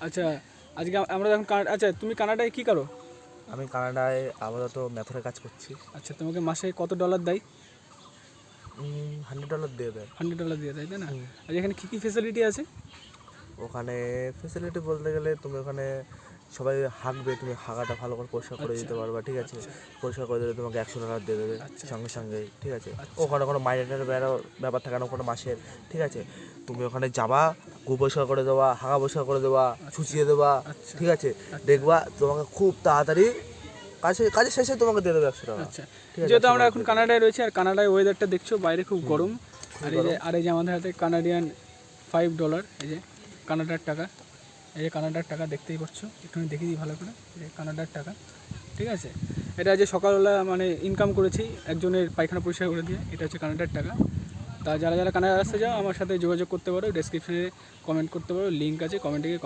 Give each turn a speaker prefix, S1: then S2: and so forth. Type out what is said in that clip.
S1: আচ্ছা, আজকে আমরা এখন আচ্ছা, তুমি কানাডায় কী করো?
S2: আমি কানাডায় আপাতত ম্যাথরে কাজ করছি।
S1: আচ্ছা, তোমাকে মাসে কত ডলার দেয়?
S2: $100 দিয়ে দেয়।
S1: $100 দিয়ে দেয়, তাই না? আর এখানে কী কী ফেসিলিটি আছে?
S2: ওখানে ফেসিলিটি বলতে গেলে তুমি ওখানে সবাই হাঁকবে, তুমি হাঁকাটা ভালো করে পরিষ্কার করে দিতে পারবা, ঠিক আছে? পরিষ্কার করে দিলে তোমাকে $100 দিয়ে দেবে সঙ্গে সঙ্গে, ঠিক আছে? ওখানে কোনো মাইনেটের ব্যাপার থাকে না ওখানে মাসের, ঠিক আছে? তুমি ওখানে যাবা, গু পরিষ্কার করে দেওয়া, হাঁকা পরিষ্কার করে দেওয়া, ছুচিয়ে দেওয়া, ঠিক আছে? দেখবা তোমাকে খুব তাড়াতাড়ি কাজের শেষে তোমাকে দিয়ে দেবে $100।
S1: আচ্ছা,
S2: ঠিক আছে?
S1: যেহেতু আমরা এখন কানাডায় রয়েছি, আর কানাডায় ওয়েদারটা দেখছো, বাইরে খুব গরম। আর এই যে আমাদের হাতে কানাডিয়ান $5, এই যে কানাডার টাকা, এই যে কানাডার টাকা দেখতেই পাচ্ছ, একটু আমি দেখিয়ে দিই ভালো করে, এই যে কানাডার টাকা, ঠিক আছে? এটা যে সকালবেলা মানে ইনকাম করেছি একজনের পায়খানা পরিষ্কার করে দিয়ে, এটা হচ্ছে কানাডার টাকা। তা যারা যারা কানাডা আসতে যাও আমার সাথে যোগাযোগ করতে পারো, ডেসক্রিপশনে কমেন্ট করতে পারো, লিঙ্ক আছে, কমেন্টে